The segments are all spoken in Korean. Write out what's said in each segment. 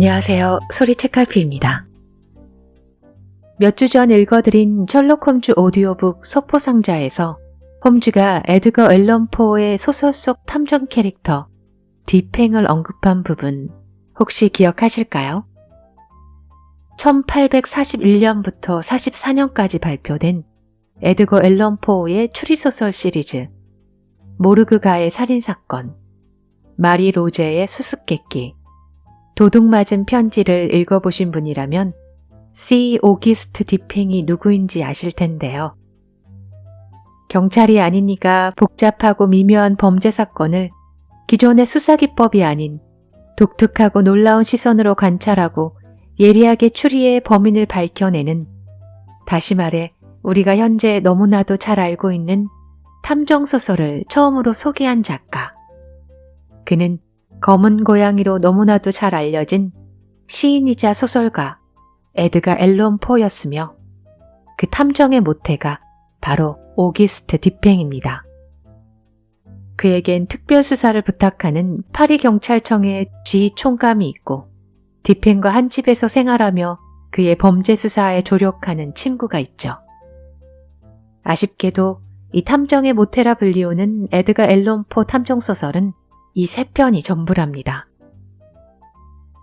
안녕하세요. 소리책갈피입니다. 몇 주 전 읽어드린 셜록 홈즈 오디오북 서포상자에서 홈즈가 에드거 앨런 포의 소설 속 탐정 캐릭터 디팽을 언급한 부분 혹시 기억하실까요? 1841년부터 44년까지 발표된 에드거 앨런 포의 추리소설 시리즈 모르그가의 살인사건, 마리 로제의 수수께끼, 도둑맞은 편지를 읽어보신 분이라면 C. 오기스트 디팽이 누구인지 아실 텐데요. 경찰이 아니니까 복잡하고 미묘한 범죄 사건을 기존의 수사기법이 아닌 독특하고 놀라운 시선으로 관찰하고 예리하게 추리해 범인을 밝혀내는, 다시 말해 우리가 현재 너무나도 잘 알고 있는 탐정소설을 처음으로 소개한 작가. 그는 검은 고양이로 너무나도 잘 알려진 시인이자 소설가 에드가 앨런 포였으며 그 탐정의 모태가 바로 오기스트 디팽입니다. 그에겐 특별수사를 부탁하는 파리 경찰청의 쥐 총감이 있고 디팽과 한 집에서 생활하며 그의 범죄 수사에 조력하는 친구가 있죠. 아쉽게도 이 탐정의 모태라 불리우는 에드가 앨런 포 탐정소설은 이 세 편이 전부랍니다.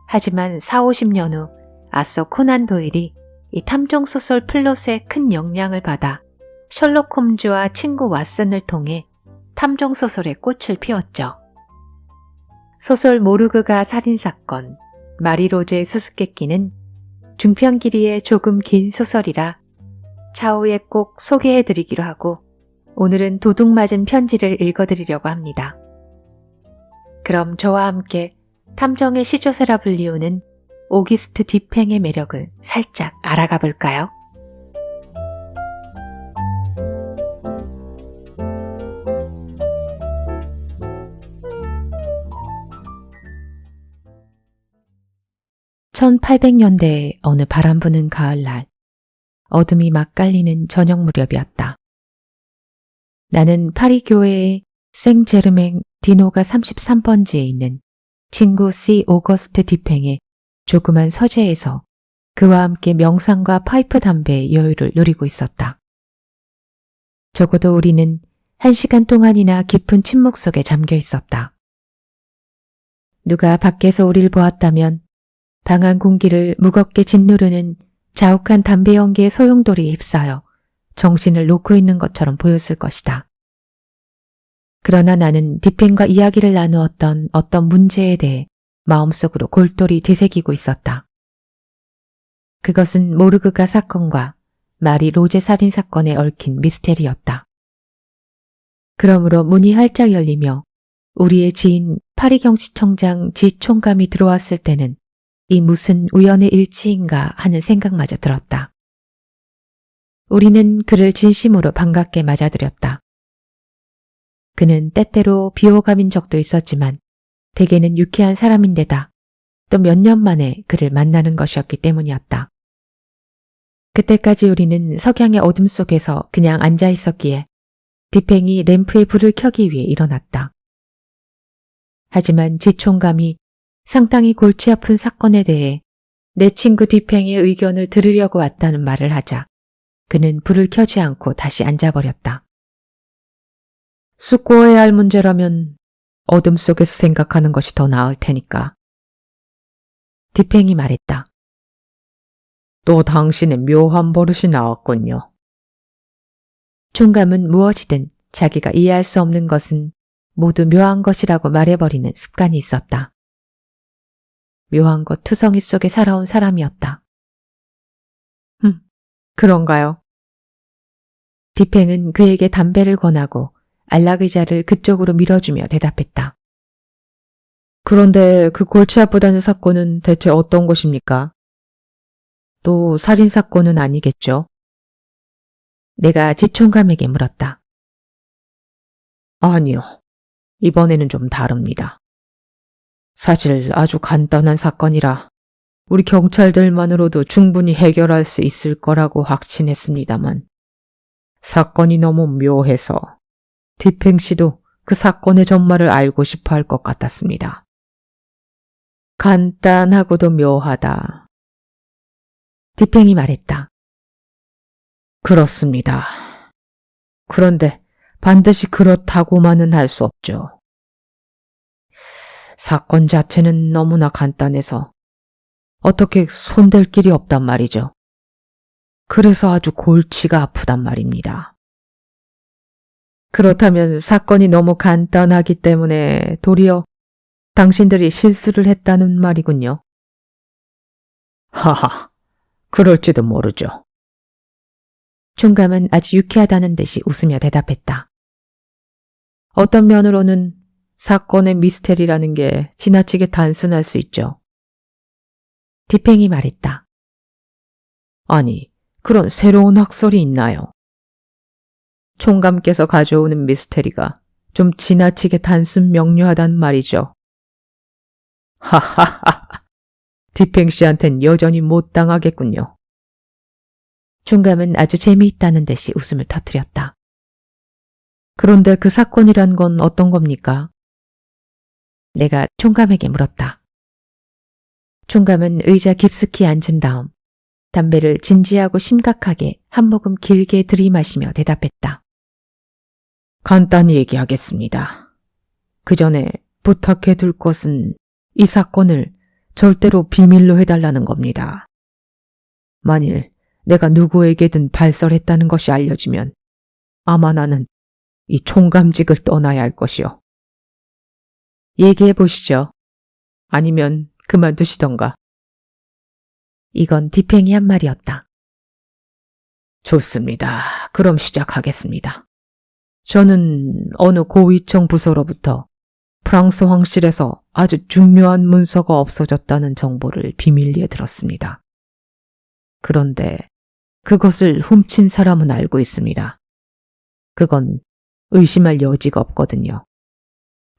하지만 40-50년 후 아서 코난 도일이 이 탐정소설 플롯에 큰 영향을 받아 셜록 홈즈와 친구 왓슨을 통해 탐정소설의 꽃을 피웠죠. 소설 모르그가 살인사건, 마리 로제의 수수께끼는 중편 길이의 조금 긴 소설이라 차후에 꼭 소개해드리기로 하고 오늘은 도둑맞은 편지를 읽어드리려고 합니다. 그럼 저와 함께 탐정의 시조세라 불리우는 오기스트 디팽의 매력을 살짝 알아가 볼까요? (1800년대의) 어느 바람 부는 가을날, 어둠이 막 깔리는 저녁 무렵이었다. 나는 파리 교회의 생제르맹 디노가 33번지에 있는 친구 C. 오거스트 디팽의 조그만 서재에서 그와 함께 명상과 파이프 담배의 여유를 누리고 있었다. 적어도 우리는 1시간 동안이나 깊은 침묵 속에 잠겨 있었다. 누가 밖에서 우리를 보았다면 방안 공기를 무겁게 짓누르는 자욱한 담배 연기의 소용돌이에 휩싸여 정신을 놓고 있는 것처럼 보였을 것이다. 그러나 나는 디팽과 이야기를 나누었던 어떤 문제에 대해 마음속으로 골똘히 되새기고 있었다. 그것은 모르그가 사건과 마리 로제 살인사건에 얽힌 미스테리였다. 그러므로 문이 활짝 열리며 우리의 지인 파리경찰청장 지 총감이 들어왔을 때는 이 무슨 우연의 일치인가 하는 생각마저 들었다. 우리는 그를 진심으로 반갑게 맞아들였다. 그는 때때로 비호감인 적도 있었지만 대개는 유쾌한 사람인데다 또 몇 년 만에 그를 만나는 것이었기 때문이었다. 그때까지 우리는 석양의 어둠 속에서 그냥 앉아 있었기에 디팽이 램프에 불을 켜기 위해 일어났다. 하지만 지총감이 상당히 골치 아픈 사건에 대해 내 친구 디팽의 의견을 들으려고 왔다는 말을 하자 그는 불을 켜지 않고 다시 앉아버렸다. 숙고해야 할 문제라면 어둠 속에서 생각하는 것이 더 나을 테니까. 디팽이 말했다. 또 당신의 묘한 버릇이 나왔군요. 총감은 무엇이든 자기가 이해할 수 없는 것은 모두 묘한 것이라고 말해버리는 습관이 있었다. 묘한 것 투성이 속에 살아온 사람이었다. 그런가요? 디팽은 그에게 담배를 권하고 안락의자를 그쪽으로 밀어주며 대답했다. 그런데 그 골치 아프다는 사건은 대체 어떤 것입니까? 또 살인사건은 아니겠죠? 내가 지총감에게 물었다. 아니요. 이번에는 좀 다릅니다. 사실 아주 간단한 사건이라 우리 경찰들만으로도 충분히 해결할 수 있을 거라고 확신했습니다만 사건이 너무 묘해서 디팽 씨도 그 사건의 전말을 알고 싶어 할 것 같았습니다. 간단하고도 묘하다. 디팽이 말했다. 그렇습니다. 그런데 반드시 그렇다고만은 할 수 없죠. 사건 자체는 너무나 간단해서 어떻게 손댈 길이 없단 말이죠. 그래서 아주 골치가 아프단 말입니다. 그렇다면 사건이 너무 간단하기 때문에 도리어 당신들이 실수를 했다는 말이군요. 하하, 그럴지도 모르죠. 총감은 아주 유쾌하다는 듯이 웃으며 대답했다. 어떤 면으로는 사건의 미스테리라는 게 지나치게 단순할 수 있죠. 디팽이 말했다. 아니, 그런 새로운 학설이 있나요? 총감께서 가져오는 미스테리가 좀 지나치게 단순 명료하단 말이죠. 하하하, 디팽 씨한텐 여전히 못 당하겠군요. 총감은 아주 재미있다는 듯이 웃음을 터뜨렸다. 그런데 그 사건이란 건 어떤 겁니까? 내가 총감에게 물었다. 총감은 의자 깊숙이 앉은 다음 담배를 진지하고 심각하게 한 모금 길게 들이마시며 대답했다. 간단히 얘기하겠습니다. 그 전에 부탁해둘 것은 이 사건을 절대로 비밀로 해달라는 겁니다. 만일 내가 누구에게든 발설했다는 것이 알려지면 아마 나는 이 총감직을 떠나야 할 것이요. 얘기해 보시죠. 아니면 그만두시던가. 이건 디팽이 한 말이었다. 좋습니다. 그럼 시작하겠습니다. 저는 어느 고위청 부서로부터 프랑스 황실에서 아주 중요한 문서가 없어졌다는 정보를 비밀리에 들었습니다. 그런데 그것을 훔친 사람은 알고 있습니다. 그건 의심할 여지가 없거든요.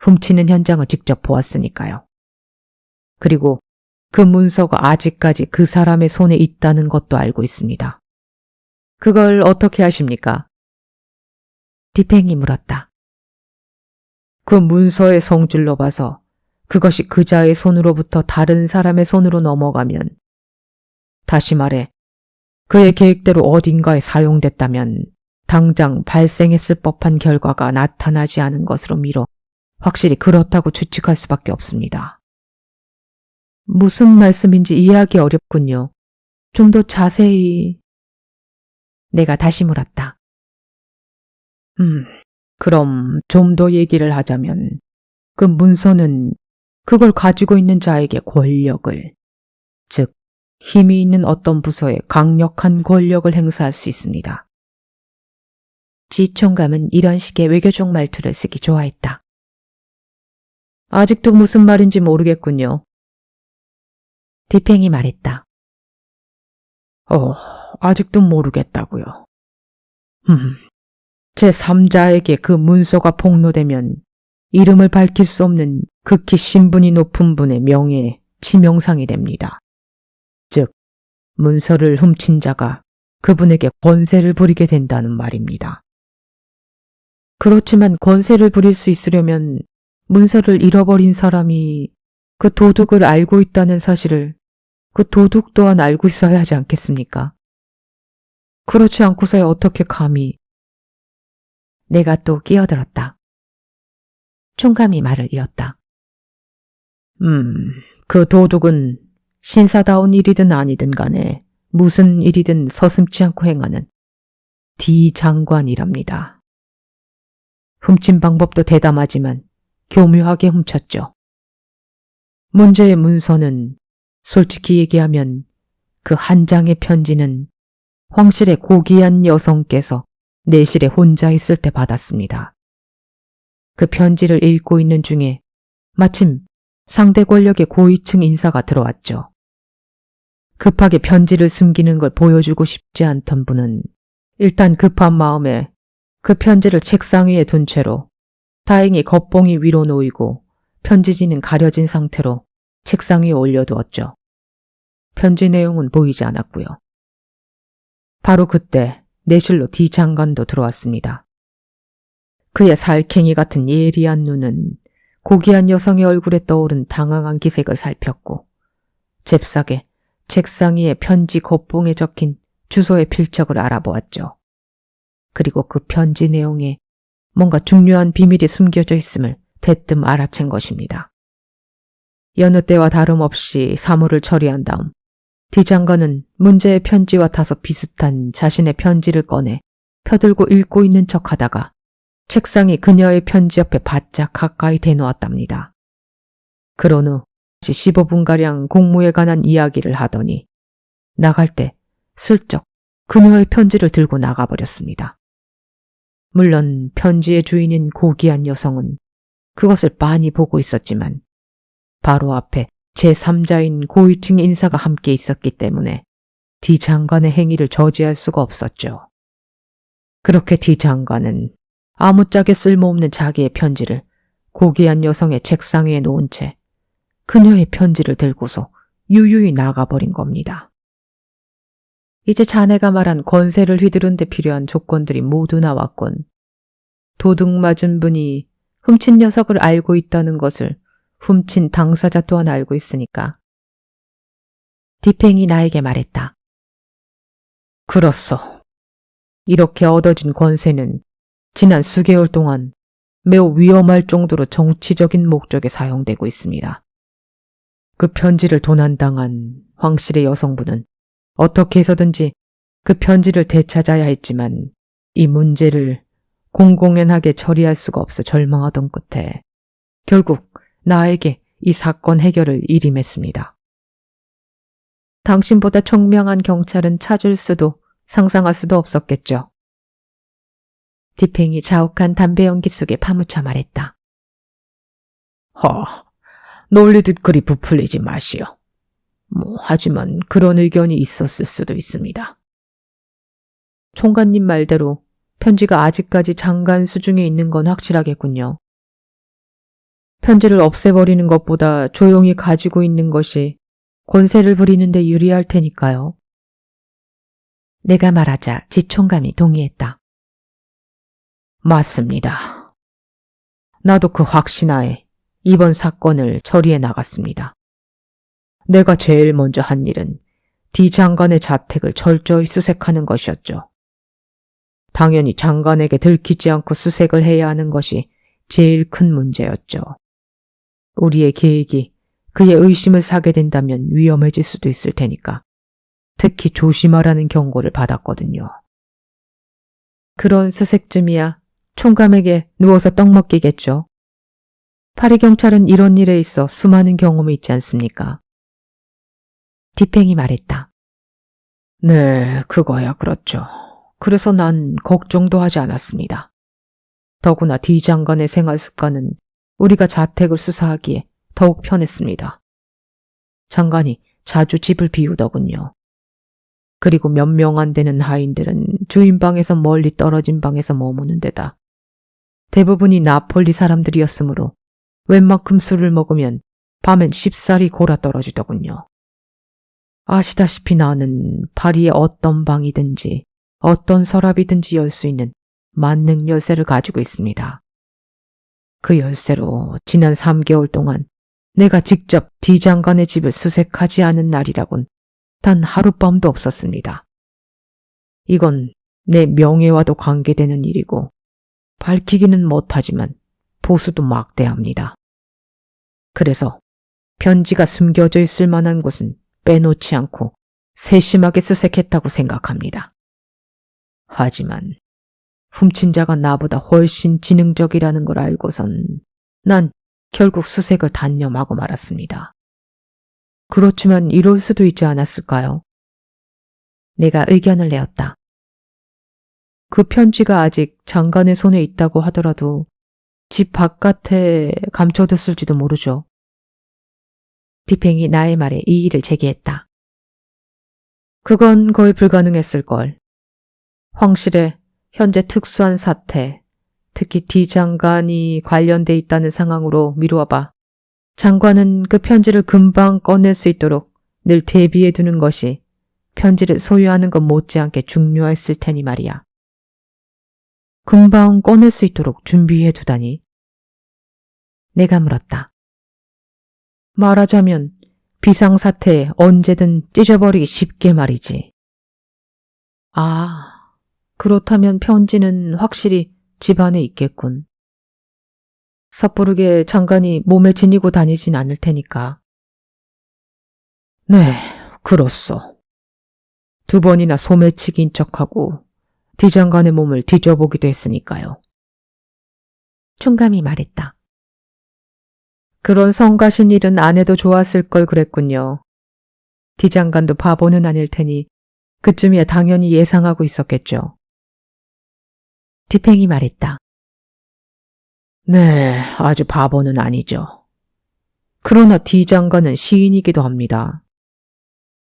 훔치는 현장을 직접 보았으니까요. 그리고 그 문서가 아직까지 그 사람의 손에 있다는 것도 알고 있습니다. 그걸 어떻게 아십니까? 디팽이 물었다. 그 문서의 성질로 봐서 그것이 그자의 손으로부터 다른 사람의 손으로 넘어가면, 다시 말해 그의 계획대로 어딘가에 사용됐다면 당장 발생했을 법한 결과가 나타나지 않은 것으로 미뤄 확실히 그렇다고 추측할 수밖에 없습니다. 무슨 말씀인지 이해하기 어렵군요. 좀 더 자세히... 내가 다시 물었다. 그럼 좀 더 얘기를 하자면 그 문서는 그걸 가지고 있는 자에게 권력을, 즉 힘이 있는 어떤 부서에 강력한 권력을 행사할 수 있습니다. 지 총감은 이런 식의 외교적 말투를 쓰기 좋아했다. 아직도 무슨 말인지 모르겠군요. 디팽이 말했다. 아직도 모르겠다고요. 제3자에게 그 문서가 폭로되면 이름을 밝힐 수 없는 극히 신분이 높은 분의 명예에 치명상이 됩니다. 즉, 문서를 훔친 자가 그분에게 권세를 부리게 된다는 말입니다. 그렇지만 권세를 부릴 수 있으려면 문서를 잃어버린 사람이 그 도둑을 알고 있다는 사실을 그 도둑 또한 알고 있어야 하지 않겠습니까? 그렇지 않고서야 어떻게 감히... 내가 또 끼어들었다. 총감이 말을 이었다. 그 도둑은 신사다운 일이든 아니든 간에 무슨 일이든 서슴지 않고 행하는 디장관이랍니다. 훔친 방법도 대담하지만 교묘하게 훔쳤죠. 문제의 문서는 솔직히 얘기하면 그 한 장의 편지는 황실의 고귀한 여성께서 내실에 혼자 있을 때 받았습니다. 그 편지를 읽고 있는 중에 마침 상대 권력의 고위층 인사가 들어왔죠. 급하게 편지를 숨기는 걸 보여주고 싶지 않던 분은 일단 급한 마음에 그 편지를 책상 위에 둔 채로, 다행히 겉봉이 위로 놓이고 편지지는 가려진 상태로 책상 위에 올려두었죠. 편지 내용은 보이지 않았고요. 바로 그때 내실로 디장관도 들어왔습니다. 그의 살쾡이 같은 예리한 눈은 고귀한 여성의 얼굴에 떠오른 당황한 기색을 살폈고 잽싸게 책상 위에 편지 겉봉에 적힌 주소의 필적을 알아보았죠. 그리고 그 편지 내용에 뭔가 중요한 비밀이 숨겨져 있음을 대뜸 알아챈 것입니다. 여느 때와 다름없이 사물을 처리한 다음 D 장관은 문제의 편지와 다소 비슷한 자신의 편지를 꺼내 펴들고 읽고 있는 척하다가 책상이 그녀의 편지 옆에 바짝 가까이 대놓았답니다. 그런 후 15분가량 공무에 관한 이야기를 하더니 나갈 때 슬쩍 그녀의 편지를 들고 나가버렸습니다. 물론 편지의 주인인 고귀한 여성은 그것을 빤히 보고 있었지만 바로 앞에 제3자인 고위층 인사가 함께 있었기 때문에 D 장관의 행위를 저지할 수가 없었죠. 그렇게 D 장관은 아무짝에 쓸모없는 자기의 편지를 고귀한 여성의 책상 위에 놓은 채 그녀의 편지를 들고서 유유히 나가버린 겁니다. 이제 자네가 말한 권세를 휘두른 데 필요한 조건들이 모두 나왔군. 도둑 맞은 분이 훔친 녀석을 알고 있다는 것을 훔친 당사자 또한 알고 있으니까. 디팽이 나에게 말했다. 그렇소. 이렇게 얻어진 권세는 지난 수개월 동안 매우 위험할 정도로 정치적인 목적에 사용되고 있습니다. 그 편지를 도난당한 황실의 여성분은 어떻게 해서든지 그 편지를 되찾아야 했지만 이 문제를 공공연하게 처리할 수가 없어 절망하던 끝에 결국 나에게 이 사건 해결을 일임했습니다. 당신보다 총명한 경찰은 찾을 수도 상상할 수도 없었겠죠. 디팽이 자욱한 담배 연기 속에 파묻혀 말했다. 놀리듯 그리 부풀리지 마시오. 하지만 그런 의견이 있었을 수도 있습니다. 총관님 말대로 편지가 아직까지 장관 수중에 있는 건 확실하겠군요. 편지를 없애버리는 것보다 조용히 가지고 있는 것이 권세를 부리는 데 유리할 테니까요. 내가 말하자 지 총감이 동의했다. 맞습니다. 나도 그 확신하에 이번 사건을 처리해 나갔습니다. 내가 제일 먼저 한 일은 D 장관의 자택을 철저히 수색하는 것이었죠. 당연히 장관에게 들키지 않고 수색을 해야 하는 것이 제일 큰 문제였죠. 우리의 계획이 그의 의심을 사게 된다면 위험해질 수도 있을 테니까 특히 조심하라는 경고를 받았거든요. 그런 수색쯤이야 총감에게 누워서 떡 먹기겠죠. 파리 경찰은 이런 일에 있어 수많은 경험이 있지 않습니까? 디팽이 말했다. 네, 그거야 그렇죠. 그래서 난 걱정도 하지 않았습니다. 더구나 D 장관의 생활 습관은 우리가 자택을 수사하기에 더욱 편했습니다. 장관이 자주 집을 비우더군요. 그리고 몇 명 안 되는 하인들은 주인 방에서 멀리 떨어진 방에서 머무는 데다 대부분이 나폴리 사람들이었으므로 웬만큼 술을 먹으면 밤엔 쉽사리 골아 떨어지더군요. 아시다시피 나는 파리의 어떤 방이든지 어떤 서랍이든지 열 수 있는 만능 열쇠를 가지고 있습니다. 그 열쇠로 지난 3개월 동안 내가 직접 D 장관의 집을 수색하지 않은 날이라곤 단 하룻밤도 없었습니다. 이건 내 명예와도 관계되는 일이고 밝히기는 못하지만 보수도 막대합니다. 그래서 편지가 숨겨져 있을 만한 곳은 빼놓지 않고 세심하게 수색했다고 생각합니다. 하지만 훔친 자가 나보다 훨씬 지능적이라는 걸 알고선 난 결국 수색을 단념하고 말았습니다. 그렇지만 이럴 수도 있지 않았을까요? 내가 의견을 내었다. 그 편지가 아직 장관의 손에 있다고 하더라도 집 바깥에 감춰뒀을지도 모르죠. 디팽이 나의 말에 이의를 제기했다. 그건 거의 불가능했을걸. 황실의 현재 특수한 사태, 특히 D 장관이 관련돼 있다는 상황으로 미루어봐. 장관은 그 편지를 금방 꺼낼 수 있도록 늘 대비해 두는 것이 편지를 소유하는 것 못지않게 중요했을 테니 말이야. 금방 꺼낼 수 있도록 준비해 두다니. 내가 물었다. 말하자면 비상사태에 언제든 찢어버리기 쉽게 말이지. 아, 그렇다면 편지는 확실히 집안에 있겠군. 섣부르게 장관이 몸에 지니고 다니진 않을 테니까. 네, 그렇소. 2번이나 소매치기인 척하고 디장관의 몸을 뒤져보기도 했으니까요. 총감이 말했다. 그런 성가신 일은 안 해도 좋았을 걸 그랬군요. 디장관도 바보는 아닐 테니 그쯤이야 당연히 예상하고 있었겠죠. 디팽이 말했다. 네, 아주 바보는 아니죠. 그러나 디장관은 시인이기도 합니다.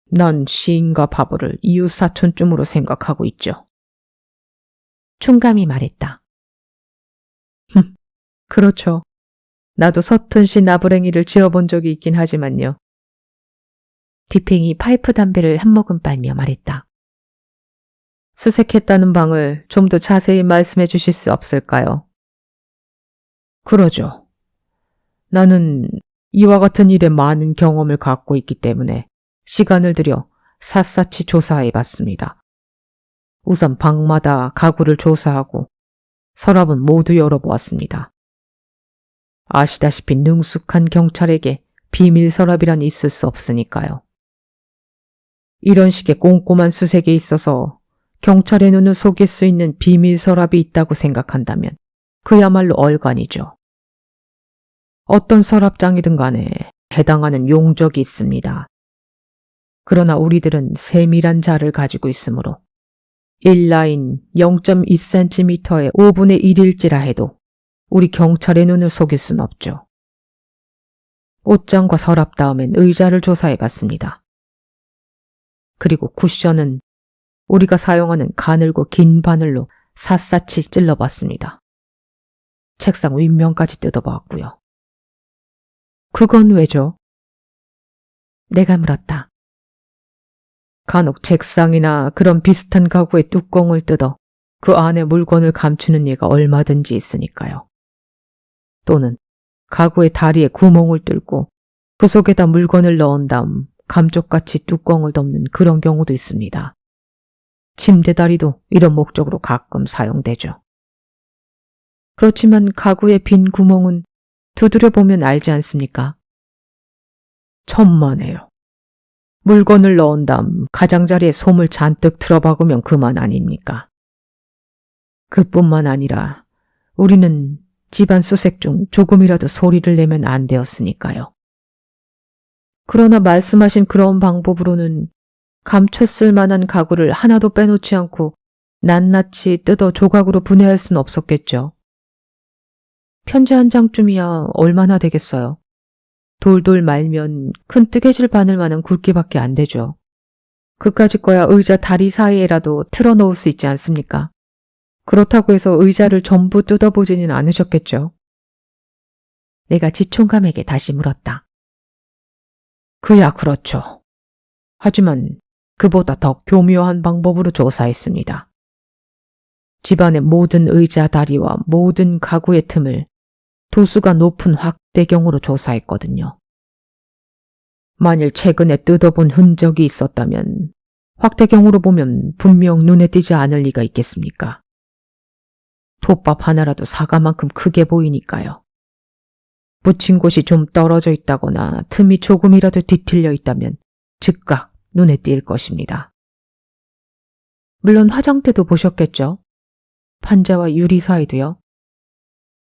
난 시인과 바보를 이웃사촌쯤으로 생각하고 있죠. 총감이 말했다. 그렇죠. 나도 서툰 시 나부랭이를 지어본 적이 있긴 하지만요. 디팽이 파이프 담배를 한 모금 빨며 말했다. 수색했다는 방을 좀 더 자세히 말씀해 주실 수 없을까요? 그러죠. 나는 이와 같은 일에 많은 경험을 갖고 있기 때문에 시간을 들여 샅샅이 조사해 봤습니다. 우선 방마다 가구를 조사하고 서랍은 모두 열어보았습니다. 아시다시피 능숙한 경찰에게 비밀 서랍이란 있을 수 없으니까요. 이런 식의 꼼꼼한 수색에 있어서 경찰의 눈을 속일 수 있는 비밀 서랍이 있다고 생각한다면 그야말로 얼간이죠. 어떤 서랍장이든 간에 해당하는 용적이 있습니다. 그러나 우리들은 세밀한 자를 가지고 있으므로 1라인 0.2cm의 5분의 1일지라 해도 우리 경찰의 눈을 속일 순 없죠. 옷장과 서랍 다음엔 의자를 조사해봤습니다. 그리고 쿠션은 우리가 사용하는 가늘고 긴 바늘로 샅샅이 찔러봤습니다. 책상 윗면까지 뜯어보았고요. 그건 왜죠? 내가 물었다. 간혹 책상이나 그런 비슷한 가구의 뚜껑을 뜯어 그 안에 물건을 감추는 예가 얼마든지 있으니까요. 또는 가구의 다리에 구멍을 뚫고 그 속에다 물건을 넣은 다음 감쪽같이 뚜껑을 덮는 그런 경우도 있습니다. 침대 다리도 이런 목적으로 가끔 사용되죠. 그렇지만 가구의 빈 구멍은 두드려 보면 알지 않습니까? 천만에요. 물건을 넣은 다음 가장자리에 솜을 잔뜩 틀어박으면 그만 아닙니까? 그뿐만 아니라 우리는 집안 수색 중 조금이라도 소리를 내면 안 되었으니까요. 그러나 말씀하신 그런 방법으로는 감췄을 만한 가구를 하나도 빼놓지 않고 낱낱이 뜯어 조각으로 분해할 수는 없었겠죠. 편지 한 장쯤이야 얼마나 되겠어요. 돌돌 말면 큰 뜨개질 바늘만한 굵기밖에 안 되죠. 그까짓 거야 의자 다리 사이에라도 틀어놓을 수 있지 않습니까? 그렇다고 해서 의자를 전부 뜯어보지는 않으셨겠죠. 내가 지총감에게 다시 물었다. 그야 그렇죠. 하지만 그보다 더 교묘한 방법으로 조사했습니다. 집안의 모든 의자 다리와 모든 가구의 틈을 도수가 높은 확대경으로 조사했거든요. 만일 최근에 뜯어본 흔적이 있었다면 확대경으로 보면 분명 눈에 띄지 않을 리가 있겠습니까? 톱밥 하나라도 사과만큼 크게 보이니까요. 붙인 곳이 좀 떨어져 있다거나 틈이 조금이라도 뒤틀려 있다면 즉각 눈에 띌 것입니다. 물론 화장대도 보셨겠죠? 판자와 유리 사이도요.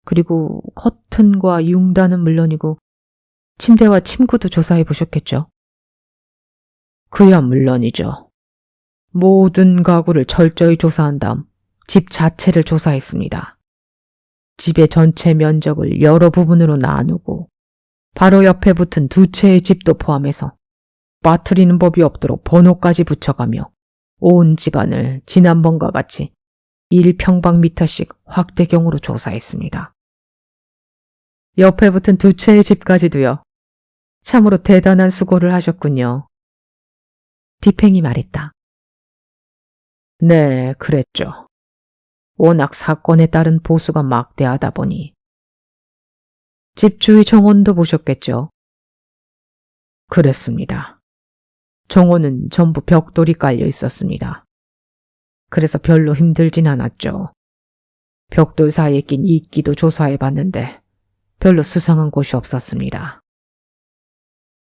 그리고 커튼과 융단은 물론이고 침대와 침구도 조사해 보셨겠죠? 그야 물론이죠. 모든 가구를 철저히 조사한 다음 집 자체를 조사했습니다. 집의 전체 면적을 여러 부분으로 나누고 바로 옆에 붙은 2채의 집도 포함해서 빠뜨리는 법이 없도록 번호까지 붙여가며 온 집안을 지난번과 같이 1평방미터씩 확대경으로 조사했습니다. 옆에 붙은 2채의 집까지도요. 참으로 대단한 수고를 하셨군요. 디팽이 말했다. 네, 그랬죠. 워낙 사건에 따른 보수가 막대하다 보니 집 주위 정원도 보셨겠죠? 그랬습니다. 정원은 전부 벽돌이 깔려 있었습니다. 그래서 별로 힘들진 않았죠. 벽돌 사이에 낀 이끼도 조사해 봤는데 별로 수상한 곳이 없었습니다.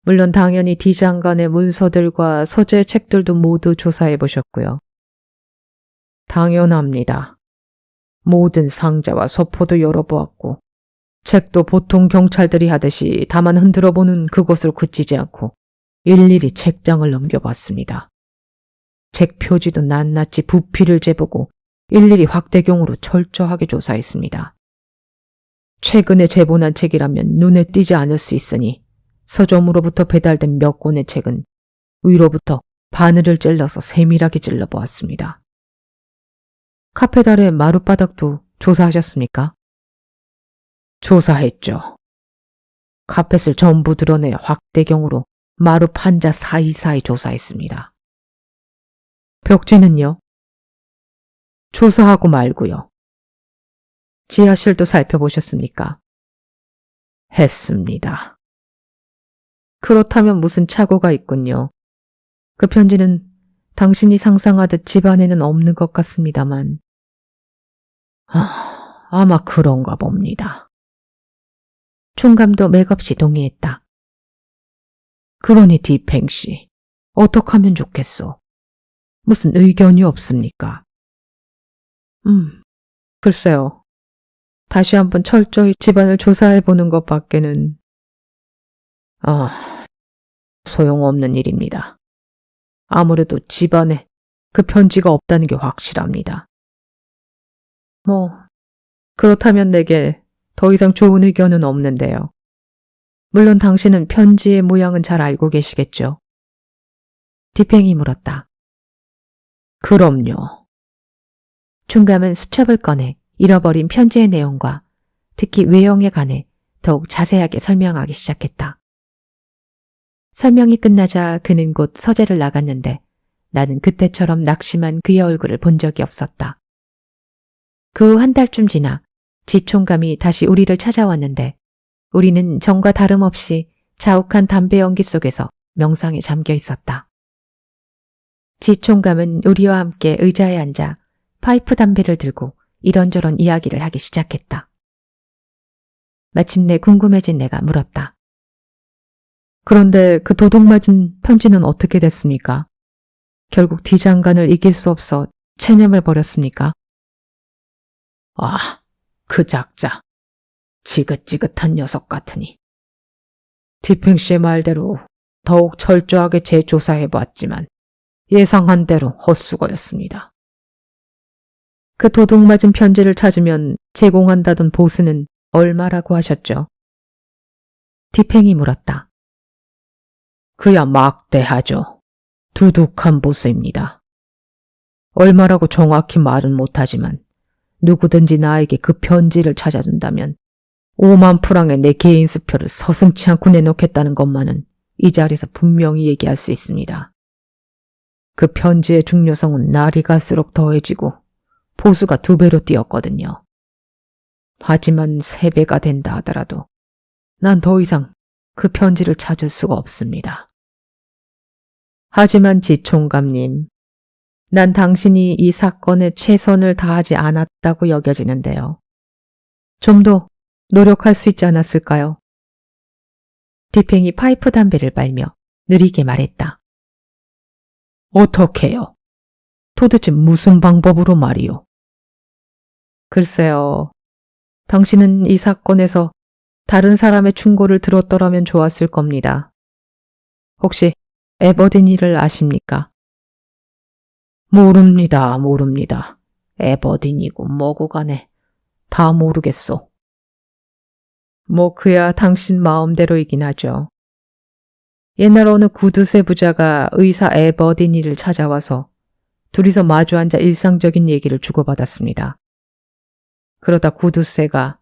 물론 당연히 D장간의 문서들과 서재 책들도 모두 조사해 보셨고요. 당연합니다. 모든 상자와 서포도 열어보았고 책도 보통 경찰들이 하듯이 다만 흔들어보는 그것으로 그치지 않고 일일이 책장을 넘겨봤습니다. 책 표지도 낱낱이 부피를 재보고 일일이 확대경으로 철저하게 조사했습니다. 최근에 제본한 책이라면 눈에 띄지 않을 수 있으니 서점으로부터 배달된 몇 권의 책은 위로부터 바늘을 찔러서 세밀하게 찔러보았습니다. 카페달의 마룻바닥도 조사하셨습니까? 조사했죠. 카펫을 전부 드러내 확대경으로 마루 판자 사이사이 조사했습니다. 벽지는요? 조사하고 말고요. 지하실도 살펴보셨습니까? 했습니다. 그렇다면 무슨 착오가 있군요. 그 편지는 당신이 상상하듯 집안에는 없는 것 같습니다만. 아마 그런가 봅니다. 총감도 맥없이 동의했다. 그러니 디팽씨, 어떡하면 좋겠소? 무슨 의견이 없습니까? 글쎄요. 다시 한번 철저히 집안을 조사해보는 것밖에는 소용없는 일입니다. 아무래도 집안에 그 편지가 없다는 게 확실합니다. 그렇다면 내게 더 이상 좋은 의견은 없는데요. 물론 당신은 편지의 모양은 잘 알고 계시겠죠? 디팽이 물었다. 그럼요. 총감은 수첩을 꺼내 잃어버린 편지의 내용과 특히 외형에 관해 더욱 자세하게 설명하기 시작했다. 설명이 끝나자 그는 곧 서재를 나갔는데 나는 그때처럼 낙심한 그의 얼굴을 본 적이 없었다. 그 후 한 달쯤 지나 지 총감이 다시 우리를 찾아왔는데 우리는 전과 다름없이 자욱한 담배 연기 속에서 명상에 잠겨 있었다. 지 총감은 우리와 함께 의자에 앉아 파이프 담배를 들고 이런저런 이야기를 하기 시작했다. 마침내 궁금해진 내가 물었다. 그런데 그 도둑맞은 편지는 어떻게 됐습니까? 결국 D장관을 이길 수 없어 체념해 버렸습니까? 그 작자. 지긋지긋한 녀석 같으니. 디팽씨의 말대로 더욱 철저하게 재조사해보았지만 예상한 대로 헛수고였습니다. 그 도둑맞은 편지를 찾으면 제공한다던 보수는 얼마라고 하셨죠? 디팽이 물었다. 그야 막대하죠. 두둑한 보수입니다. 얼마라고 정확히 말은 못하지만 누구든지 나에게 그 편지를 찾아준다면 5만 프랑의 내 개인 수표를 서슴치 않고 내놓겠다는 것만은 이 자리에서 분명히 얘기할 수 있습니다. 그 편지의 중요성은 날이 갈수록 더해지고 보수가 2배로 뛰었거든요. 하지만 3배가 된다 하더라도 난 더 이상 그 편지를 찾을 수가 없습니다. 하지만 지 총감님, 난 당신이 이 사건에 최선을 다하지 않았다고 여겨지는데요. 좀 더 노력할 수 있지 않았을까요? 디팽이 파이프 담배를 빨며 느리게 말했다. 어떻게요? 도대체 무슨 방법으로 말이요? 글쎄요. 당신은 이 사건에서 다른 사람의 충고를 들었더라면 좋았을 겁니다. 혹시 에버디니를 아십니까? 모릅니다. 에버디니고 뭐고 간에 다 모르겠소. 그야 당신 마음대로이긴 하죠. 옛날 어느 구두쇠 부자가 의사 에버디니를 찾아와서 둘이서 마주 앉아 일상적인 얘기를 주고받았습니다. 그러다 구두쇠가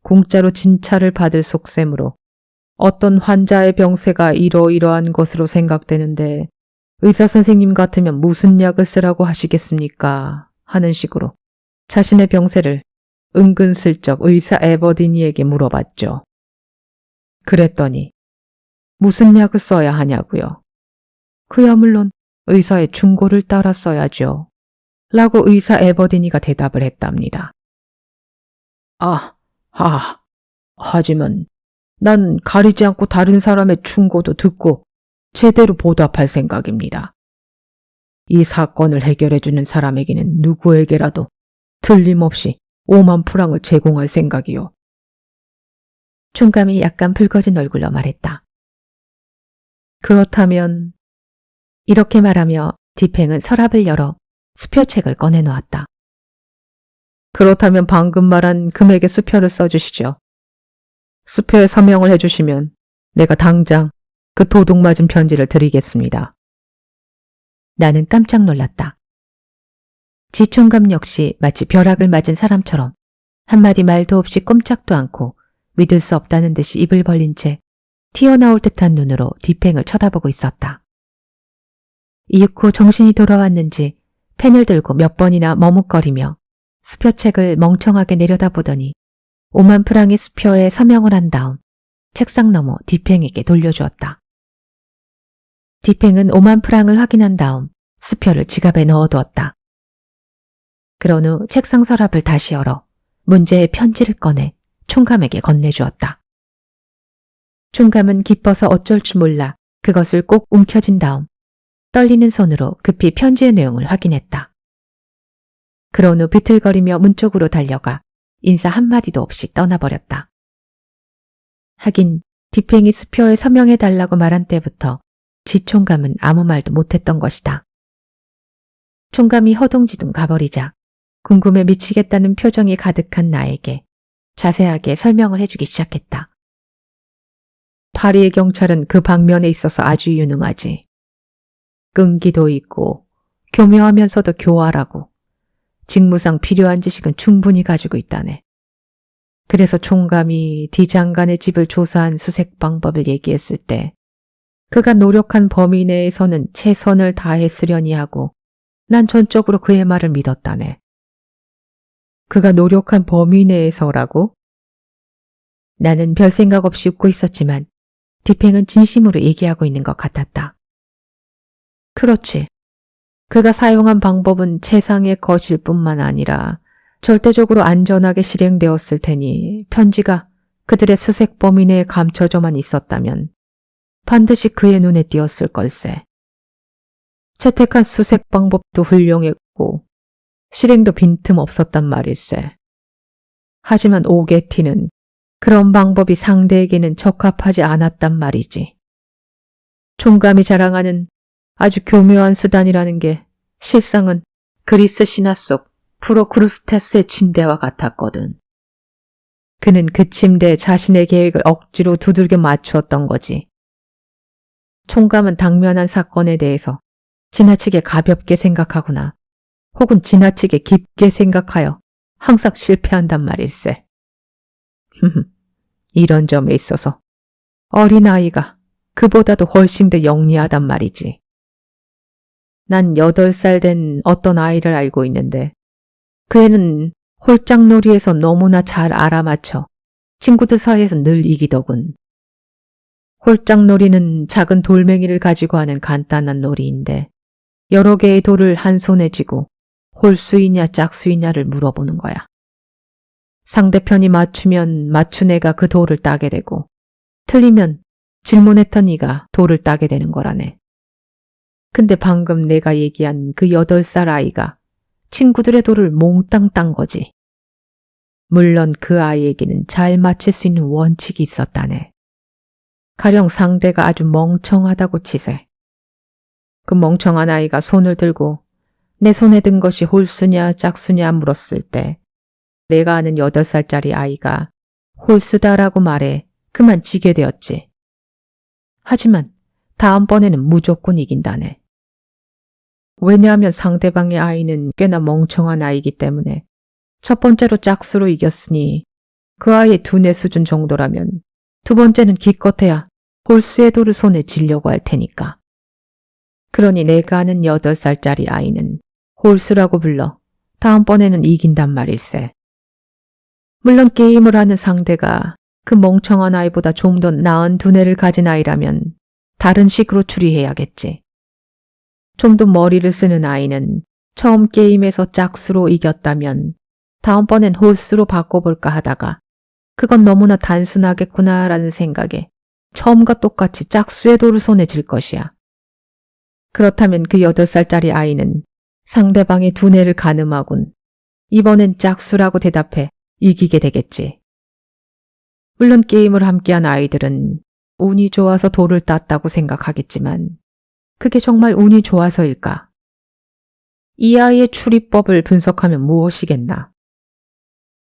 공짜로 진찰을 받을 속셈으로 어떤 환자의 병세가 이러이러한 것으로 생각되는데 의사 선생님 같으면 무슨 약을 쓰라고 하시겠습니까? 하는 식으로 자신의 병세를 은근슬쩍 의사 에버디니에게 물어봤죠. 그랬더니 무슨 약을 써야 하냐고요. 그야 물론 의사의 충고를 따라 써야죠. 라고 의사 에버디니가 대답을 했답니다. 하지만 난 가리지 않고 다른 사람의 충고도 듣고 제대로 보답할 생각입니다. 이 사건을 해결해주는 사람에게는 누구에게라도 틀림없이 5만 프랑을 제공할 생각이요. 총감이 약간 붉어진 얼굴로 말했다. 그렇다면 이렇게 말하며 디팽은 서랍을 열어 수표책을 꺼내놓았다. 그렇다면 방금 말한 금액의 수표를 써주시죠. 수표에 서명을 해주시면 내가 당장 그 도둑 맞은 편지를 드리겠습니다. 나는 깜짝 놀랐다. 지총감 역시 마치 벼락을 맞은 사람처럼 한마디 말도 없이 꼼짝도 않고 믿을 수 없다는 듯이 입을 벌린 채 튀어나올 듯한 눈으로 디팽을 쳐다보고 있었다. 이윽고 정신이 돌아왔는지 펜을 들고 몇 번이나 머뭇거리며 수표책을 멍청하게 내려다보더니 5만 프랑의 수표에 서명을 한 다음 책상 너머 디팽에게 돌려주었다. 디팽은 5만 프랑을 확인한 다음 수표를 지갑에 넣어두었다. 그런 후 책상 서랍을 다시 열어 문제의 편지를 꺼내 총감에게 건네주었다. 총감은 기뻐서 어쩔 줄 몰라 그것을 꼭 움켜쥔 다음 떨리는 손으로 급히 편지의 내용을 확인했다. 그런 후 비틀거리며 문 쪽으로 달려가 인사 한마디도 없이 떠나버렸다. 하긴 디팽이 수표에 서명해달라고 말한 때부터 지총감은 아무 말도 못했던 것이다. 총감이 허둥지둥 가버리자 궁금해 미치겠다는 표정이 가득한 나에게 자세하게 설명을 해주기 시작했다. 파리의 경찰은 그 방면에 있어서 아주 유능하지. 끈기도 있고 교묘하면서도 교활하고 직무상 필요한 지식은 충분히 가지고 있다네. 그래서 총감이 디장간의 집을 조사한 수색 방법을 얘기했을 때 그가 노력한 범위 내에서는 최선을 다했으려니 하고 난 전적으로 그의 말을 믿었다네. 그가 노력한 범위 내에서라고? 나는 별 생각 없이 웃고 있었지만 디팽은 진심으로 얘기하고 있는 것 같았다. 그렇지. 그가 사용한 방법은 최상의 것일 뿐만 아니라 절대적으로 안전하게 실행되었을 테니 편지가 그들의 수색 범위 내에 감춰져만 있었다면 반드시 그의 눈에 띄었을 걸세. 채택한 수색 방법도 훌륭했고 실행도 빈틈없었단 말일세. 하지만 오게티는 그런 방법이 상대에게는 적합하지 않았단 말이지. 총감이 자랑하는 아주 교묘한 수단이라는 게 실상은 그리스 신화 속 프로크루스테스의 침대와 같았거든. 그는 그 침대에 자신의 계획을 억지로 두들겨 맞추었던 거지. 총감은 당면한 사건에 대해서 지나치게 가볍게 생각하거나 혹은 지나치게 깊게 생각하여 항상 실패한단 말일세. 이런 점에 있어서 어린아이가 그보다도 훨씬 더 영리하단 말이지. 난 8살 된 어떤 아이를 알고 있는데 그 애는 홀짝놀이에서 너무나 잘 알아맞혀 친구들 사이에서 늘 이기더군. 홀짝놀이는 작은 돌멩이를 가지고 하는 간단한 놀이인데 여러 개의 돌을 한 손에 쥐고 홀수이냐 짝수이냐를 물어보는 거야. 상대편이 맞추면 맞춘 애가 그 돌을 따게 되고 틀리면 질문했던 이가 돌을 따게 되는 거라네. 근데 방금 내가 얘기한 그 8살 아이가 친구들의 돌을 몽땅 딴 거지. 물론 그 아이에게는 잘 맞힐 수 있는 원칙이 있었다네. 가령 상대가 아주 멍청하다고 치세. 그 멍청한 아이가 손을 들고 내 손에 든 것이 홀수냐 짝수냐 물었을 때 내가 아는 8살짜리 아이가 홀수다라고 말해 그만 지게 되었지. 하지만 다음번에는 무조건 이긴다네. 왜냐하면 상대방의 아이는 꽤나 멍청한 아이이기 때문에 첫 번째로 짝수로 이겼으니 그 아이의 두뇌 수준 정도라면 두 번째는 기껏해야 홀수의 돌을 손에 쥐려고 할 테니까. 그러니 내가 아는 8살짜리 아이는 홀수라고 불러 다음번에는 이긴단 말일세. 물론 게임을 하는 상대가 그 멍청한 아이보다 좀 더 나은 두뇌를 가진 아이라면 다른 식으로 추리해야겠지. 좀 더 머리를 쓰는 아이는 처음 게임에서 짝수로 이겼다면 다음번엔 홀수로 바꿔볼까 하다가 그건 너무나 단순하겠구나라는 생각에 처음과 똑같이 짝수의 돌을 손에 쥘 것이야. 그렇다면 그 8살짜리 아이는 상대방의 두뇌를 가늠하곤 이번엔 짝수라고 대답해 이기게 되겠지. 물론 게임을 함께한 아이들은 운이 좋아서 돌을 땄다고 생각하겠지만 그게 정말 운이 좋아서일까? 이 아이의 추리법을 분석하면 무엇이겠나?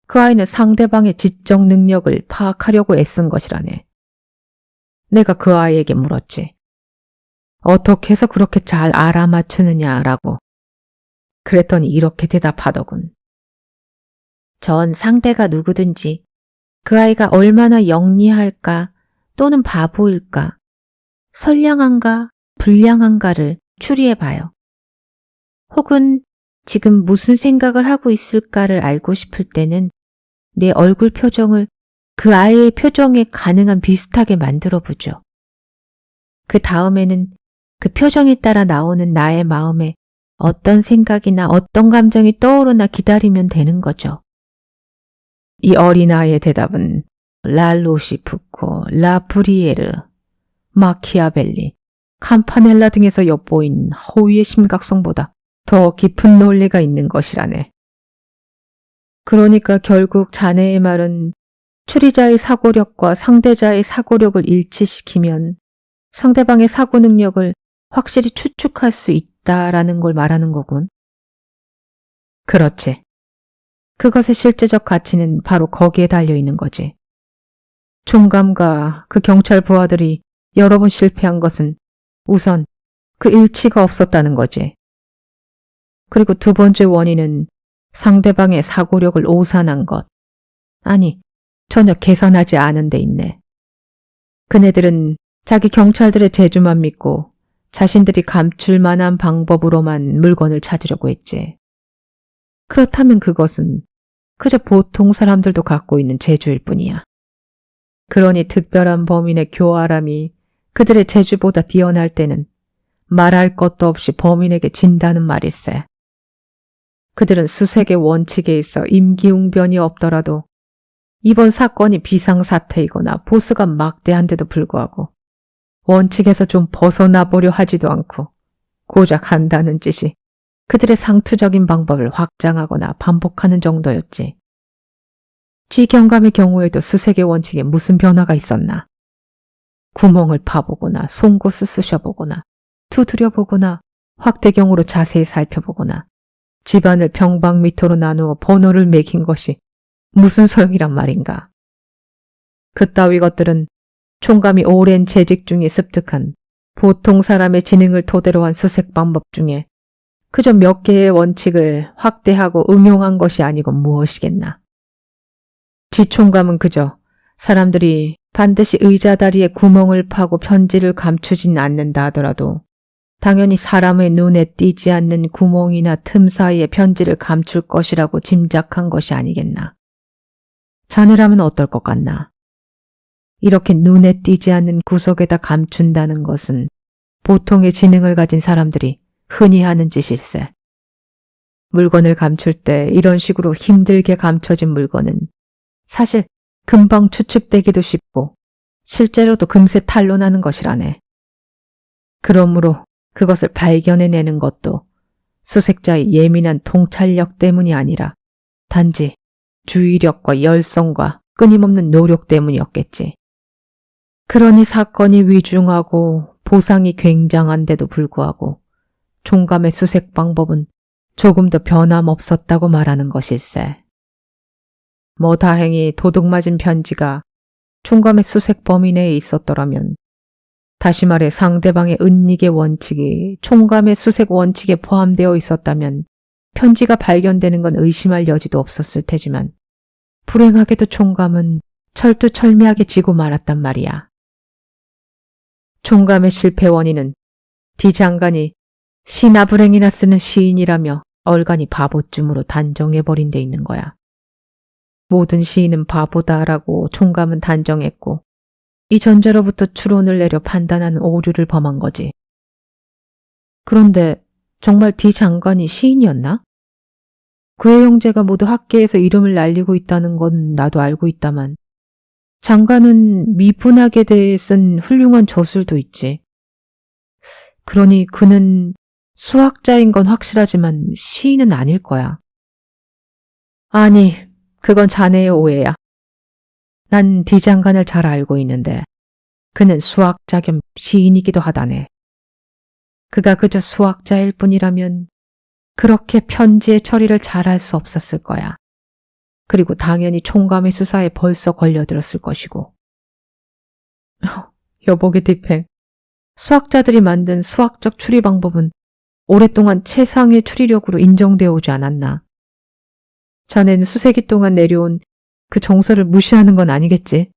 그 아이는 상대방의 지적 능력을 파악하려고 애쓴 것이라네. 내가 그 아이에게 물었지. 어떻게 해서 그렇게 잘 알아맞추느냐라고. 그랬더니 이렇게 대답하더군. 전 상대가 누구든지 그 아이가 얼마나 영리할까 또는 바보일까, 선량한가 불량한가를 추리해봐요. 혹은 지금 무슨 생각을 하고 있을까를 알고 싶을 때는 내 얼굴 표정을 그 아이의 표정에 가능한 비슷하게 만들어보죠. 그 다음에는 그 표정에 따라 나오는 나의 마음에 어떤 생각이나 어떤 감정이 떠오르나 기다리면 되는 거죠. 이 어린아이의 대답은 랄로시푸코, 라프리에르, 마키아벨리, 캄파넬라 등에서 엿보인 허위의 심각성보다 더 깊은 논리가 있는 것이라네. 그러니까 결국 자네의 말은 추리자의 사고력과 상대자의 사고력을 일치시키면 상대방의 사고 능력을 확실히 추측할 수 있다라는 걸 말하는 거군. 그렇지. 그것의 실제적 가치는 바로 거기에 달려있는 거지. 총감과 그 경찰 부하들이 여러 번 실패한 것은 우선 그 일치가 없었다는 거지. 그리고 두 번째 원인은 상대방의 사고력을 오산한 것. 아니, 전혀 계산하지 않은 데 있네. 그네들은 자기 경찰들의 재주만 믿고 자신들이 감출 만한 방법으로만 물건을 찾으려고 했지. 그렇다면 그것은 그저 보통 사람들도 갖고 있는 재주일 뿐이야. 그러니 특별한 범인의 교활함이 그들의 재주보다 뛰어날 때는 말할 것도 없이 범인에게 진다는 말일세. 그들은 수색의 원칙에 있어 임기응변이 없더라도 이번 사건이 비상사태이거나 보수가 막대한데도 불구하고 원칙에서 좀 벗어나 보려 하지도 않고 고작 한다는 짓이 그들의 상투적인 방법을 확장하거나 반복하는 정도였지. 지경감의 경우에도 수색의 원칙에 무슨 변화가 있었나? 구멍을 파보거나 송곳을 쑤셔보거나 두드려보거나 확대경으로 자세히 살펴보거나 집안을 평방미터로 나누어 번호를 매긴 것이 무슨 소용이란 말인가. 그따위 것들은 총감이 오랜 재직 중에 습득한 보통 사람의 지능을 토대로 한 수색 방법 중에 그저 몇 개의 원칙을 확대하고 응용한 것이 아니고 무엇이겠나. 지총감은 그저 사람들이 반드시 의자 다리에 구멍을 파고 편지를 감추진 않는다 하더라도 당연히 사람의 눈에 띄지 않는 구멍이나 틈 사이에 편지를 감출 것이라고 짐작한 것이 아니겠나. 자네라면 어떨 것 같나? 이렇게 눈에 띄지 않는 구석에다 감춘다는 것은 보통의 지능을 가진 사람들이 흔히 하는 짓일세. 물건을 감출 때 이런 식으로 힘들게 감춰진 물건은 사실 금방 추측되기도 쉽고 실제로도 금세 탄로나는 것이라네. 그러므로 그것을 발견해내는 것도 수색자의 예민한 통찰력 때문이 아니라 단지 주의력과 열성과 끊임없는 노력 때문이었겠지. 그러니 사건이 위중하고 보상이 굉장한데도 불구하고 총감의 수색 방법은 조금도 변함없었다고 말하는 것일세. 뭐 다행히 도둑맞은 편지가 총감의 수색 범위 내에 있었더라면, 다시 말해 상대방의 은닉의 원칙이 총감의 수색 원칙에 포함되어 있었다면 편지가 발견되는 건 의심할 여지도 없었을 테지만 불행하게도 총감은 철두철미하게 지고 말았단 말이야. 총감의 실패 원인은 디 장관이 시나 불행이나 쓰는 시인이라며 얼간이 바보쯤으로 단정해버린 데 있는 거야. 모든 시인은 바보다라고 총감은 단정했고 이 전제로부터 추론을 내려 판단하는 오류를 범한 거지. 그런데 정말 D 장관이 시인이었나? 그의 형제가 모두 학계에서 이름을 날리고 있다는 건 나도 알고 있다만 장관은 미분학에 대해 쓴 훌륭한 저술도 있지. 그러니 그는 수학자인 건 확실하지만 시인은 아닐 거야. 아니, 그건 자네의 오해야. 난 D 장관을 잘 알고 있는데 그는 수학자 겸 시인이기도 하다네. 그가 그저 수학자일 뿐이라면 그렇게 편지의 처리를 잘할 수 없었을 거야. 그리고 당연히 총감의 수사에 벌써 걸려들었을 것이고. 여보게 디팽, 수학자들이 만든 수학적 추리 방법은 오랫동안 최상의 추리력으로 인정되어 오지 않았나. 자네는 수세기 동안 내려온 그 정설을 무시하는 건 아니겠지?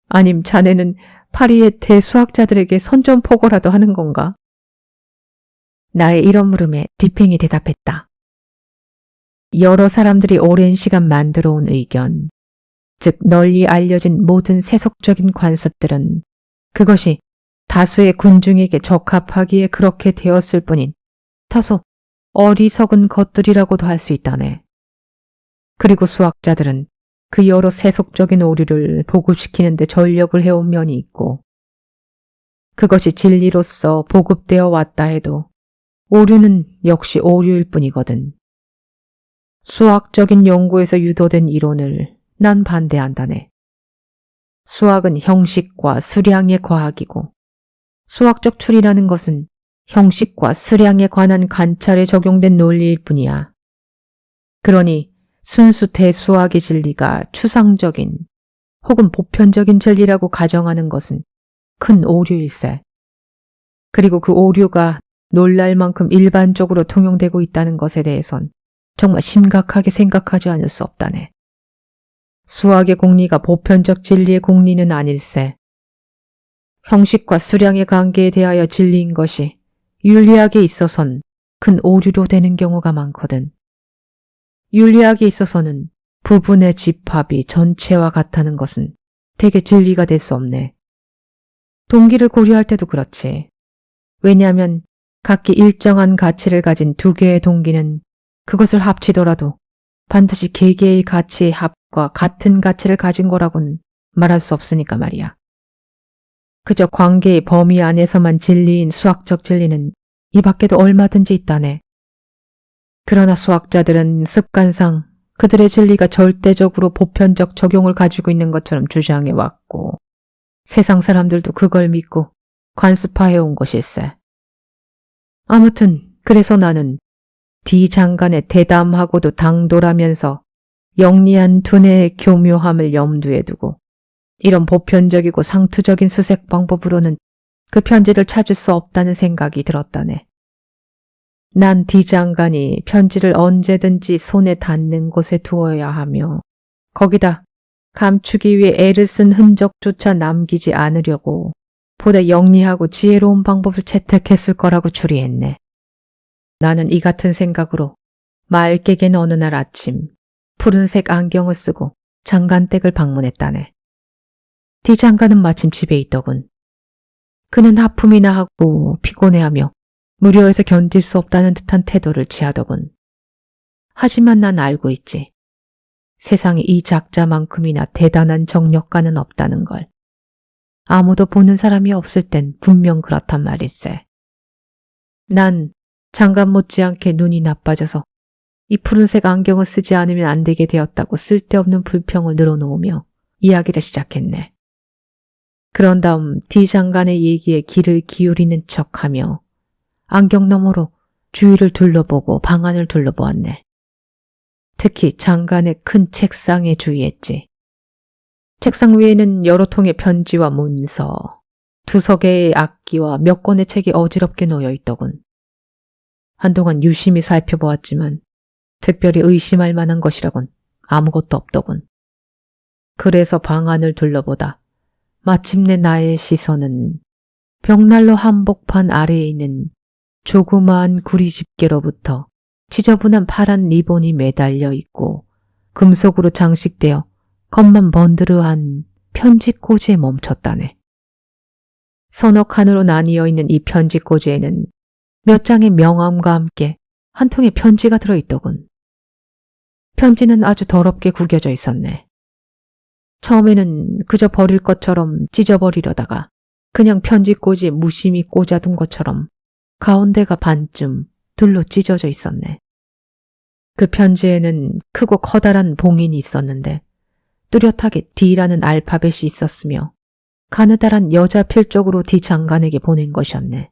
아님 자네는 파리의 대수학자들에게 선전포고라도 하는 건가? 나의 이런 물음에 디팽이 대답했다. 여러 사람들이 오랜 시간 만들어 온 의견, 즉 널리 알려진 모든 세속적인 관습들은 그것이 다수의 군중에게 적합하기에 그렇게 되었을 뿐인 다소 어리석은 것들이라고도 할 수 있다네. 그리고 수학자들은 그 여러 세속적인 오류를 보급시키는 데 전력을 해온 면이 있고 그것이 진리로서 보급되어 왔다 해도 오류는 역시 오류일 뿐이거든. 수학적인 연구에서 유도된 이론을 난 반대한다네. 수학은 형식과 수량의 과학이고 수학적 추리라는 것은 형식과 수량에 관한 관찰에 적용된 논리일 뿐이야. 그러니 순수 대수학의 진리가 추상적인 혹은 보편적인 진리라고 가정하는 것은 큰 오류일세. 그리고 그 오류가 놀랄 만큼 일반적으로 통용되고 있다는 것에 대해선 정말 심각하게 생각하지 않을 수 없다네. 수학의 공리가 보편적 진리의 공리는 아닐세. 형식과 수량의 관계에 대하여 진리인 것이 윤리학에 있어선 큰 오류로 되는 경우가 많거든. 윤리학에 있어서는 부분의 집합이 전체와 같다는 것은 대개 진리가 될 수 없네. 동기를 고려할 때도 그렇지. 왜냐하면 각기 일정한 가치를 가진 두 개의 동기는 그것을 합치더라도 반드시 개개의 가치의 합과 같은 가치를 가진 거라고는 말할 수 없으니까 말이야. 그저 관계의 범위 안에서만 진리인 수학적 진리는 이 밖에도 얼마든지 있다네. 그러나 수학자들은 습관상 그들의 진리가 절대적으로 보편적 적용을 가지고 있는 것처럼 주장해왔고 세상 사람들도 그걸 믿고 관습화해온 것일세. 아무튼 그래서 나는 D 장관의 대담하고도 당돌하면서 영리한 두뇌의 교묘함을 염두에 두고 이런 보편적이고 상투적인 수색 방법으로는 그 편지를 찾을 수 없다는 생각이 들었다네. 난 D 장관이 편지를 언제든지 손에 닿는 곳에 두어야 하며 거기다 감추기 위해 애를 쓴 흔적조차 남기지 않으려고 보다 영리하고 지혜로운 방법을 채택했을 거라고 추리했네. 나는 이 같은 생각으로 말개겐 어느 날 아침 푸른색 안경을 쓰고 장관댁을 방문했다네. D 장관은 마침 집에 있더군. 그는 하품이나 하고 피곤해하며 무료해서 견딜 수 없다는 듯한 태도를 취하더군. 하지만 난 알고 있지. 세상에 이 작자만큼이나 대단한 정력가는 없다는 걸. 아무도 보는 사람이 없을 땐 분명 그렇단 말일세. 난 장관 못지않게 눈이 나빠져서 이 푸른색 안경을 쓰지 않으면 안 되게 되었다고 쓸데없는 불평을 늘어놓으며 이야기를 시작했네. 그런 다음 D 장관의 얘기에 귀를 기울이는 척하며 안경 너머로 주위를 둘러보고 방 안을 둘러보았네. 특히 장관의 큰 책상에 주의했지. 책상 위에는 여러 통의 편지와 문서, 두서 개의 악기와 몇 권의 책이 어지럽게 놓여 있더군. 한동안 유심히 살펴보았지만 특별히 의심할 만한 것이라곤 아무것도 없더군. 그래서 방 안을 둘러보다 마침내 나의 시선은 벽난로 한복판 아래에 있는 조그마한 구리 집게로부터 지저분한 파란 리본이 매달려 있고 금속으로 장식되어 겉만 번드르한 편지 꽂이에 멈췄다네. 서너 칸으로 나뉘어 있는 이 편지 꽂이에는 몇 장의 명함과 함께 한 통의 편지가 들어있더군. 편지는 아주 더럽게 구겨져 있었네. 처음에는 그저 버릴 것처럼 찢어버리려다가 그냥 편지 꽂이에 무심히 꽂아둔 것처럼 가운데가 반쯤 둘로 찢어져 있었네. 그 편지에는 크고 커다란 봉인이 있었는데 뚜렷하게 D라는 알파벳이 있었으며 가느다란 여자 필적으로 D 장관에게 보낸 것이었네.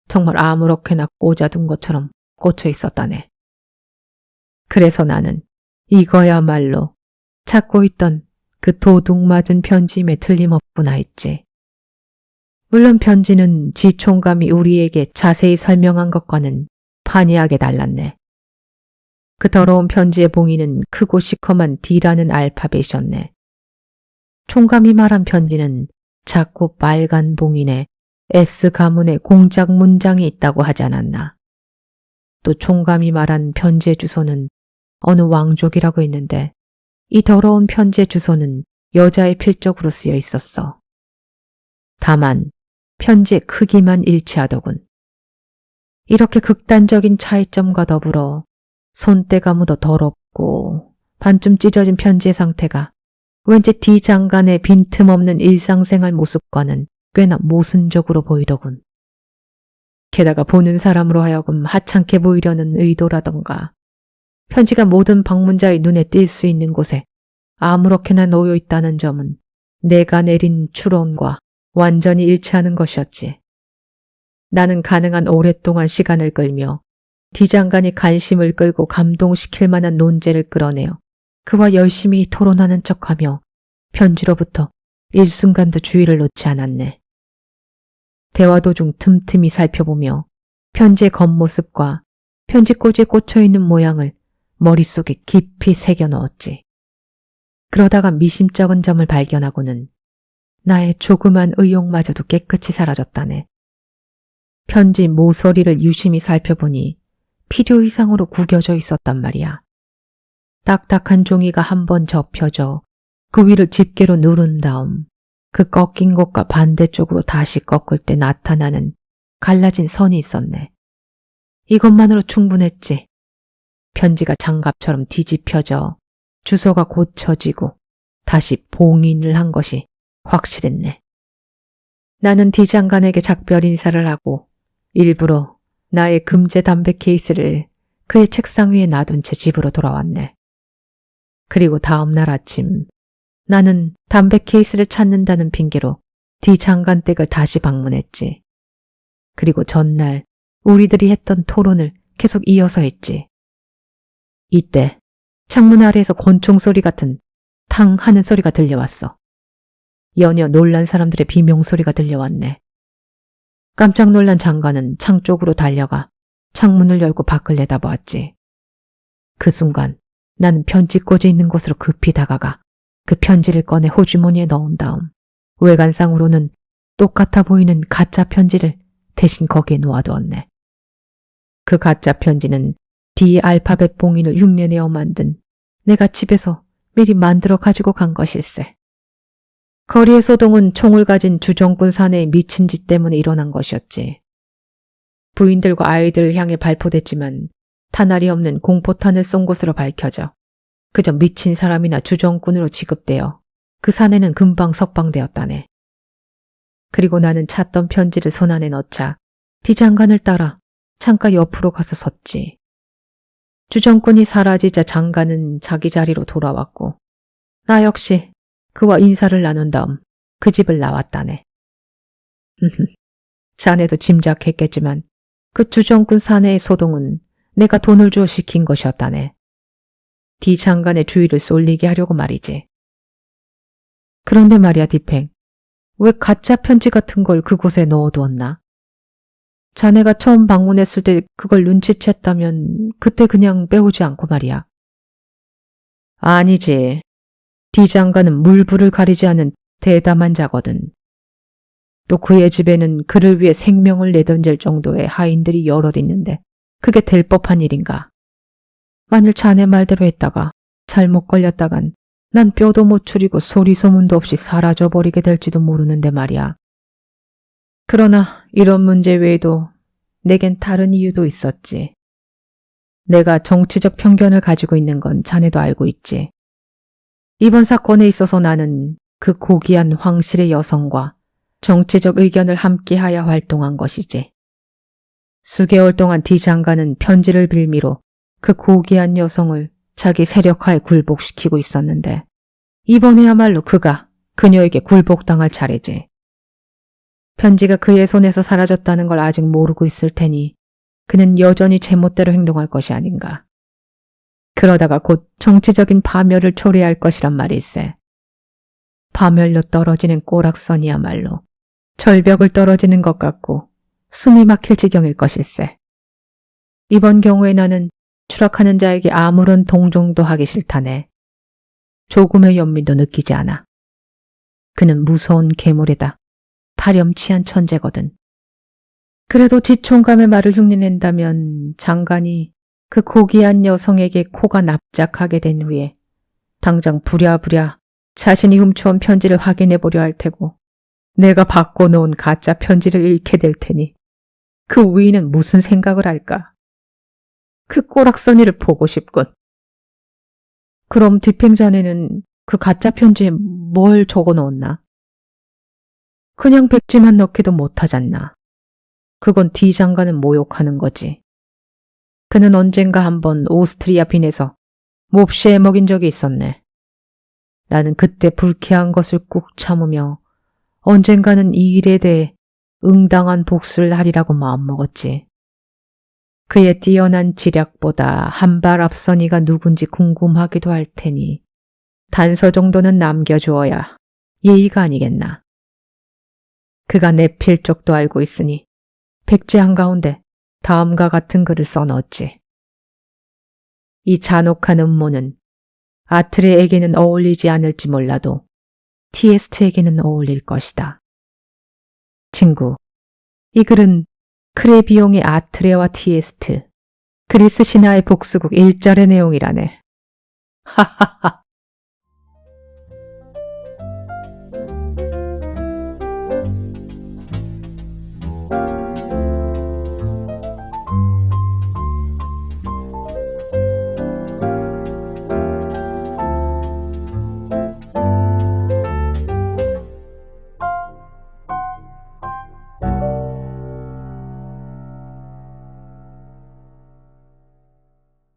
정말 아무렇게나 꽂아둔 것처럼 꽂혀 있었다네. 그래서 나는 이거야말로 찾고 있던 그 도둑 맞은 편지임에 틀림없구나 했지. 물론 편지는 지 총감이 우리에게 자세히 설명한 것과는 판이하게 달랐네. 그 더러운 편지의 봉이는 크고 시커먼 D라는 알파벳이었네. 총감이 말한 편지는 작고 빨간 봉인에 S 가문의 공작 문장이 있다고 하지 않았나. 또 총감이 말한 편지의 주소는 어느 왕족이라고 했는데 이 더러운 편지의 주소는 여자의 필적으로 쓰여 있었어. 다만 편지의 크기만 일치하더군. 이렇게 극단적인 차이점과 더불어 손때가 묻어 더럽고 반쯤 찢어진 편지의 상태가 왠지 D 장관의 빈틈없는 일상생활 모습과는 꽤나 모순적으로 보이더군. 게다가 보는 사람으로 하여금 하찮게 보이려는 의도라던가 편지가 모든 방문자의 눈에 띌 수 있는 곳에 아무렇게나 놓여 있다는 점은 내가 내린 추론과 완전히 일치하는 것이었지. 나는 가능한 오랫동안 시간을 끌며 D 장관이 관심을 끌고 감동시킬 만한 논제를 끌어내어 그와 열심히 토론하는 척하며 편지로부터 일순간도 주의를 놓지 않았네. 대화 도중 틈틈이 살펴보며 편지의 겉모습과 편지 꽂이에 꽂혀있는 모양을 머릿속에 깊이 새겨 넣었지. 그러다가 미심쩍은 점을 발견하고는 나의 조그만 의욕마저도 깨끗이 사라졌다네. 편지 모서리를 유심히 살펴보니 필요 이상으로 구겨져 있었단 말이야. 딱딱한 종이가 한번 접혀져 그 위를 집게로 누른 다음 그 꺾인 곳과 반대쪽으로 다시 꺾을 때 나타나는 갈라진 선이 있었네. 이것만으로 충분했지. 편지가 장갑처럼 뒤집혀져 주소가 고쳐지고 다시 봉인을 한 것이 확실했네. 나는 D 장관에게 작별 인사를 하고 일부러 나의 금제 담배 케이스를 그의 책상 위에 놔둔 채 집으로 돌아왔네. 그리고 다음 날 아침 나는 담배 케이스를 찾는다는 핑계로 D 장관 댁을 다시 방문했지. 그리고 전날 우리들이 했던 토론을 계속 이어서 했지. 이때 창문 아래에서 권총 소리 같은 탕 하는 소리가 들려왔어. 연이어 놀란 사람들의 비명소리가 들려왔네. 깜짝 놀란 장관은 창 쪽으로 달려가 창문을 열고 밖을 내다보았지. 그 순간 나는 편지 꽂혀 있는 곳으로 급히 다가가 그 편지를 꺼내 호주머니에 넣은 다음 외관상으로는 똑같아 보이는 가짜 편지를 대신 거기에 놓아두었네. 그 가짜 편지는 D 알파벳 봉인을 흉내내어 만든 내가 집에서 미리 만들어 가지고 간 것일세. 거리의 소동은 총을 가진 주정꾼 사내의 미친 짓 때문에 일어난 것이었지. 부인들과 아이들을 향해 발포됐지만 탄알이 없는 공포탄을 쏜 것으로 밝혀져 그저 미친 사람이나 주정꾼으로 취급되어 그 사내는 금방 석방되었다네. 그리고 나는 찾던 편지를 손안에 넣자 D 장관을 따라 창가 옆으로 가서 섰지. 주정꾼이 사라지자 장관은 자기 자리로 돌아왔고 나 역시 그와 인사를 나눈 다음 그 집을 나왔다네. 자네도 짐작했겠지만 그 주정꾼 사내의 소동은 내가 돈을 주어 시킨 것이었다네. D 장관의 주의를 쏠리게 하려고 말이지. 그런데 말이야 디팽, 왜 가짜 편지 같은 걸 그곳에 넣어두었나? 자네가 처음 방문했을 때 그걸 눈치챘다면 그때 그냥 빼오지 않고 말이야. 아니지. D 장관은 물불을 가리지 않은 대담한 자거든. 또 그의 집에는 그를 위해 생명을 내던질 정도의 하인들이 여럿 있는데 그게 될 법한 일인가? 만일 자네 말대로 했다가 잘못 걸렸다간 난 뼈도 못 추리고 소리 소문도 없이 사라져버리게 될지도 모르는데 말이야. 그러나 이런 문제 외에도 내겐 다른 이유도 있었지. 내가 정치적 편견을 가지고 있는 건 자네도 알고 있지. 이번 사건에 있어서 나는 그 고귀한 황실의 여성과 정치적 의견을 함께하여 활동한 것이지. 수개월 동안 디 장관은 편지를 빌미로 그 고귀한 여성을 자기 세력하에 굴복시키고 있었는데 이번에야말로 그가 그녀에게 굴복당할 차례지. 편지가 그의 손에서 사라졌다는 걸 아직 모르고 있을 테니 그는 여전히 제멋대로 행동할 것이 아닌가. 그러다가 곧 정치적인 파멸을 초래할 것이란 말일세. 파멸로 떨어지는 꼬락선이야말로 절벽을 떨어지는 것 같고 숨이 막힐 지경일 것일세. 이번 경우에 나는 추락하는 자에게 아무런 동정도 하기 싫다네. 조금의 연민도 느끼지 않아. 그는 무서운 괴물이다. 파렴치한 천재거든. 그래도 지총감의 말을 흉내낸다면 장관이 그 고귀한 여성에게 코가 납작하게 된 후에 당장 부랴부랴 자신이 훔쳐온 편지를 확인해 보려 할 테고 내가 바꿔놓은 가짜 편지를 잃게 될 테니 그 위인은 무슨 생각을 할까? 그 꼬락서니를 보고 싶군. 그럼 뒷행자네는 그 가짜 편지에 뭘 적어 놓았나? 그냥 백지만 넣기도 못하잖나. 그건 디 장관은 모욕하는 거지. 그는 언젠가 한번 오스트리아 빈에서 몹시에 먹인 적이 있었네. 나는 그때 불쾌한 것을 꾹 참으며 언젠가는 이 일에 대해 응당한 복수를 하리라고 마음먹었지. 그의 뛰어난 지략보다 한 발 앞선 이가 누군지 궁금하기도 할 테니 단서 정도는 남겨주어야 예의가 아니겠나. 그가 내 필적도 알고 있으니 백지 한가운데 다음과 같은 글을 써넣었지. 이 잔혹한 음모는 아트레에게는 어울리지 않을지 몰라도 티에스트에게는 어울릴 것이다. 친구, 이 글은 크레비용의 아트레와 티에스트, 그리스 신화의 복수국 1절의 내용이라네. 하하하.